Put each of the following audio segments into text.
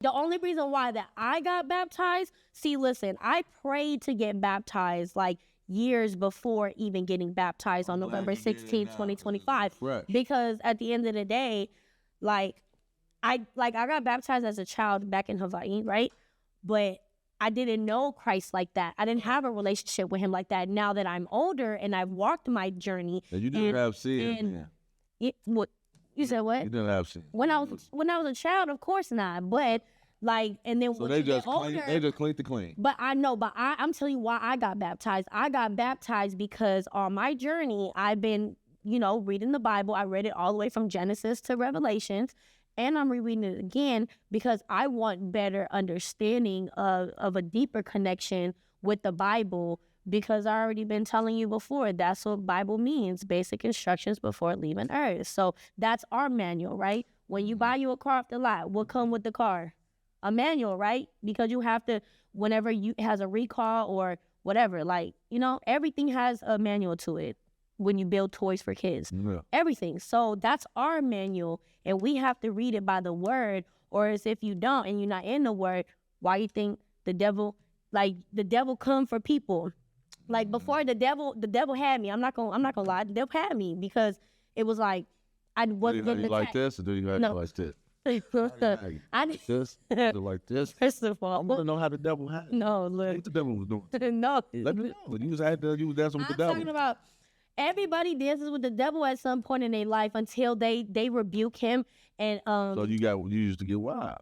The only reason why that I got baptized, see, listen, I prayed to get baptized like years before even getting baptized on November 16th, 2025. Right. Because at the end of the day, I got baptized as a child back in Hawaii, right? But I didn't know Christ like that. I didn't have a relationship with him like that. Now that I'm older and I've walked my journey. And you didn't have sin. What you said? What? You didn't have sin. When I was a child, of course not. But and then So when they you just get older, they just clean the clean. But I know, I'm telling you why I got baptized. I got baptized because on my journey, I've been, reading the Bible. I read it all the way from Genesis to Revelations. And I'm rereading it again because I want better understanding of a deeper connection with the Bible, because I already been telling you before, that's what Bible means, basic instructions before leaving earth. So that's our manual, right? When you buy you a car off the lot, what come with the car? A manual, right? Because you have to, whenever you has a recall or whatever, everything has a manual to it when you build toys for kids. Yeah. Everything. So that's our manual, and we have to read it by the word, or as if you don't and you're not in the word, why you think the devil come for people? Like before the devil had me. I'm not gonna lie, the devil had me because it was like I wasn't getting attacked. Like this, or do you like this? I like this, like this. First of all, I want to know how the devil had it. No, look. What the devil was doing? No. Let me know. You was dancing with the I'm devil. talking about everybody dances with the devil at some point in their life until they rebuke him. And So you used to get wild.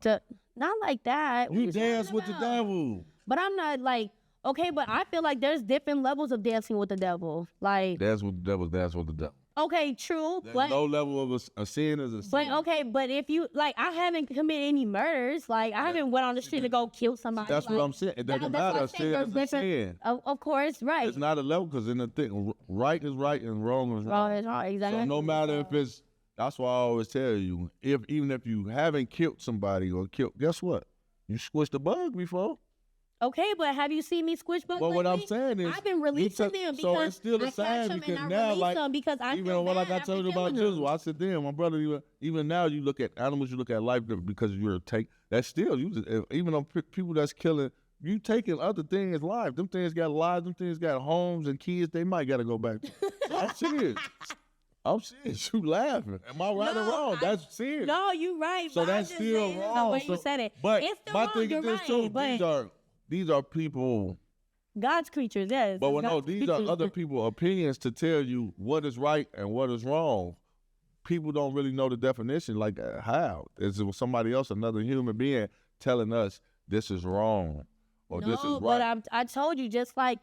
Not like that. You dance with the devil. But I'm not like, okay, but I feel like there's different levels of dancing with the devil. Like dance with the devil, dance with the devil. Okay, true. There's no level of a sin as a sin. But okay, but if you I haven't committed any murders. Like I haven't went on the street to go kill somebody. That's what I'm saying. It doesn't matter. Sin is a sin. Of course, right. It's not a level, because in the thing, right is right and wrong is wrong. Wrong is wrong, exactly. So no matter if it's, that's why I always tell you, even if you haven't killed somebody or guess what? You squished a bug before. Okay, but have you seen me squish bugs? Well, what I'm saying is, I've been releasing them because so it's still the I same, catch them because and now, I release them because I even what I told you about Jizzle, I said, damn, my brother, even now you look at animals, you look at life because you're that's still, even on people that's killing, you taking other things life. Them things got lives, them things got homes and kids, they might got to go back to. I'm serious. I'm serious. You laughing. Am I right or wrong? That's serious. No, you're right. So that's still wrong. The way you said it. But it's still my wrong, thing is this too, these are people. God's creatures, yes. But these are other people's opinions to tell you what is right and what is wrong. People don't really know the definition. Like how? Is it somebody else, another human being, telling us this is wrong or this is right? But I told you, just like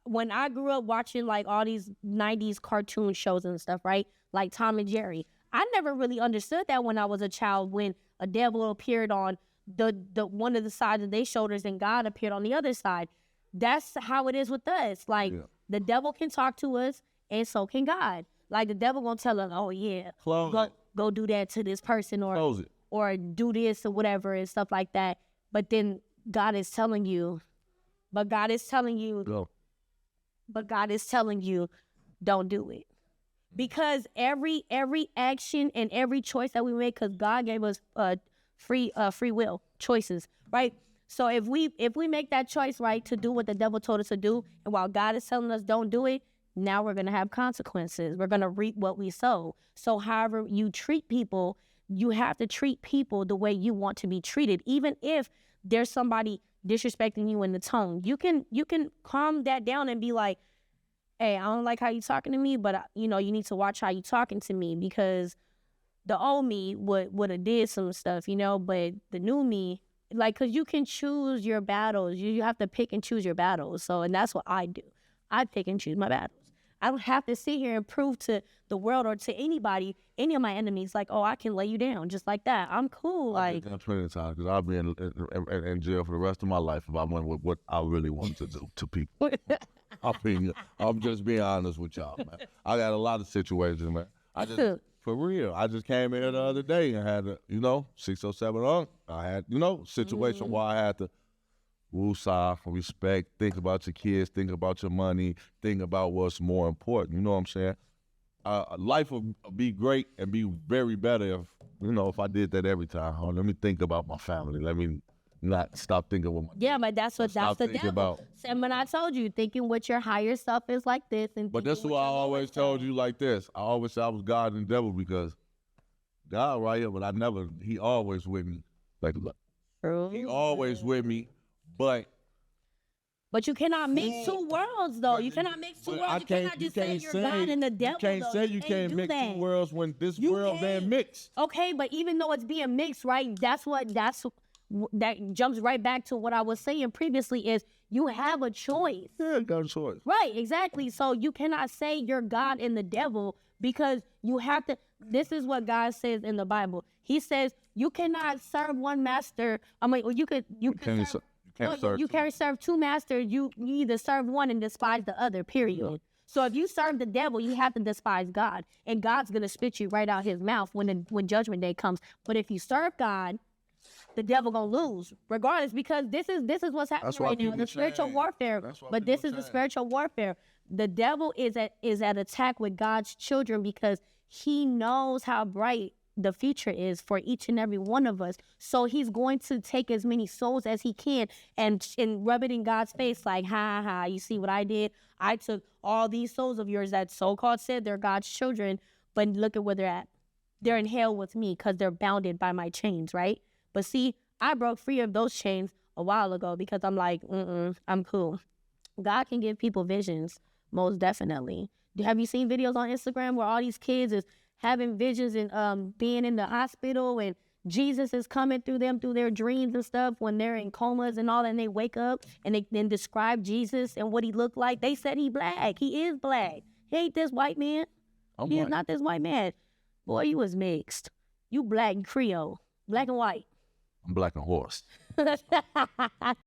when I grew up watching like all these 90s cartoon shows and stuff, right? Like Tom and Jerry. I never really understood that when I was a child, when a devil appeared on the one of the sides of their shoulders and God appeared on the other side. That's how it is with us. Like the devil can talk to us and so can God. Like the devil gonna tell us, oh yeah, go do that to this person or do this or whatever and stuff like that. But then God is telling you, but God is telling you, don't do it. Because every action and every choice that we make, because God gave us free will choices, right? So if we make that choice, right, to do what the devil told us to do, and while God is telling us don't do it, now we're gonna have consequences. We're gonna reap what we sow. So however you treat people, you have to treat people the way you want to be treated, even if there's somebody disrespecting you in the tone. You can calm that down and be like, hey, I don't like how you talking to me, but you need to watch how you talking to me, because the old me would have did some stuff, but the new me, because you can choose your battles. You have to pick and choose your battles. So, and that's what I do. I pick and choose my battles. I don't have to sit here and prove to the world or to anybody, any of my enemies, like, oh, I can lay you down just like that. I'm cool. I've done plenty of times, because I'll be in jail for the rest of my life if I went with what I really wanted to do to people. I'm just being honest with y'all, man. I got a lot of situations, man. For real, I just came here the other day and had 607 I had, situation where I had to woosah, respect, think about your kids, think about your money, think about what's more important. You know what I'm saying? life would be great and be very better if, if I did that every time. Oh, let me think about my family. Let me not stop thinking with my Yeah, but that's the thinking devil. about. And when I told you, thinking what your higher self is like this, and But that's why I always told you like this. I always said I was God and devil because God right here, but he always with me. Like, look, he always with me, but you cannot mix two worlds, though. You cannot mix two worlds. You cannot just say you're God and the devil. You can't say you can't mix two worlds when this world being mixed. Okay, but even though it's being mixed, right? That jumps right back to what I was saying previously is you have a choice. Yeah, you got a choice. Right, exactly. So you cannot say you're God and the devil because you have to. This is what God says in the Bible. He says you cannot serve one master. I mean, you can't serve two masters. You either serve one and despise the other, period. So if you serve the devil, you have to despise God. And God's going to spit you right out his mouth when judgment day comes. But if you serve God, the devil going to lose regardless, because this is what's happening right now, the spiritual warfare. But this is the spiritual warfare. The devil is at attack with God's children because he knows how bright the future is for each and every one of us. So he's going to take as many souls as he can and rub it in God's face like, ha, you see what I did? I took all these souls of yours that so-called said they're God's children, but look at where they're at. They're in hell with me because they're bounded by my chains, right? But see, I broke free of those chains a while ago because I'm like, I'm cool. God can give people visions, most definitely. Have you seen videos on Instagram where all these kids is having visions and being in the hospital and Jesus is coming through them through their dreams and stuff when they're in comas and all, and they wake up and they then describe Jesus and what he looked like. They said he black. He is black. He ain't this white man. He is not this white man. Boy, you was mixed. You black and Creole. Black and white. I'm black and horse.